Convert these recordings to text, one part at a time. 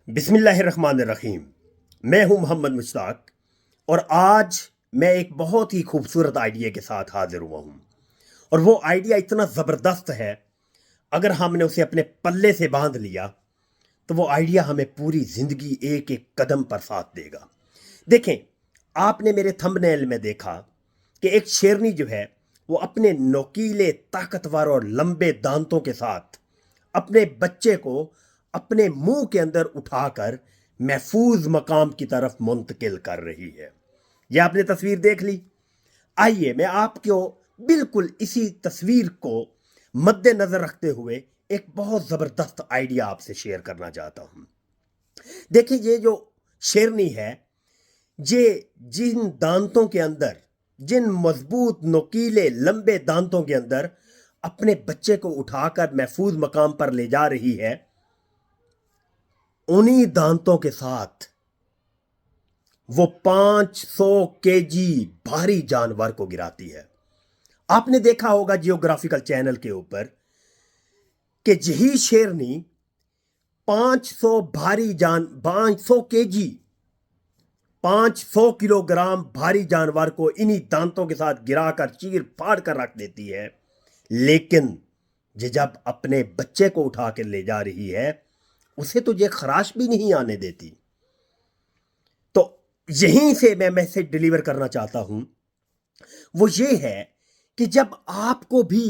بسم اللہ الرحمن الرحیم۔ میں ہوں محمد مشتاق اور آج میں ایک بہت ہی خوبصورت آئیڈیا کے ساتھ حاضر ہوا ہوں، اور وہ آئیڈیا اتنا زبردست ہے، اگر ہم نے اسے اپنے پلے سے باندھ لیا تو وہ آئیڈیا ہمیں پوری زندگی ایک ایک قدم پر ساتھ دے گا۔ دیکھیں، آپ نے میرے تھمبنیل میں دیکھا کہ ایک شیرنی جو ہے وہ اپنے نوکیلے، طاقتور اور لمبے دانتوں کے ساتھ اپنے بچے کو اپنے منہ کے اندر اٹھا کر محفوظ مقام کی طرف منتقل کر رہی ہے۔ یہ آپ نے تصویر دیکھ لی۔ آئیے میں آپ کو بالکل اسی تصویر کو مد نظر رکھتے ہوئے ایک بہت زبردست آئیڈیا آپ سے شیئر کرنا چاہتا ہوں۔ دیکھیں، یہ جو شیرنی ہے، یہ جن دانتوں کے اندر، جن مضبوط نوکیلے لمبے دانتوں کے اندر اپنے بچے کو اٹھا کر محفوظ مقام پر لے جا رہی ہے، انہی دانتوں کے ساتھ وہ 500 کیجی بھاری جانور کو گراتی ہے۔ آپ نے دیکھا ہوگا جیوگرافیکل چینل کے اوپر کہ یہی شیرنی 500 کیجی 500 کلو گرام بھاری جانور کو انہی دانتوں کے ساتھ گرا کر چیر پھاڑ کر رکھ دیتی ہے، لیکن یہ جب اپنے بچے کو اٹھا کے لے جا رہی ہے اسے تو یہ خراش بھی نہیں آنے دیتی۔ تو یہیں سے میں میسج ڈیلیور کرنا چاہتا ہوں، وہ یہ ہے کہ جب آپ کو بھی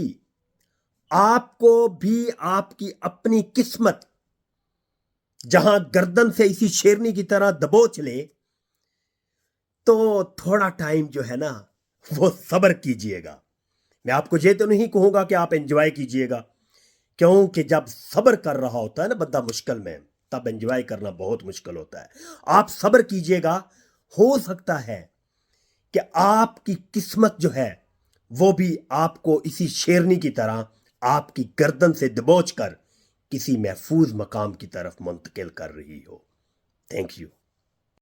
آپ کی اپنی قسمت جہاں گردن سے اسی شیرنی کی طرح دبوچ لے، تو تھوڑا ٹائم جو ہے نا وہ صبر کیجئے گا۔ میں آپ کو یہ تو نہیں کہوں گا کہ آپ انجوائے کیجئے گا، کیونکہ جب صبر کر رہا ہوتا ہے نا بندہ مشکل میں، تب انجوائے کرنا بہت مشکل ہوتا ہے۔ آپ صبر کیجئے گا، ہو سکتا ہے کہ آپ کی قسمت جو ہے وہ بھی آپ کو اسی شیرنی کی طرح آپ کی گردن سے دبوچ کر کسی محفوظ مقام کی طرف منتقل کر رہی ہو۔ Thank you.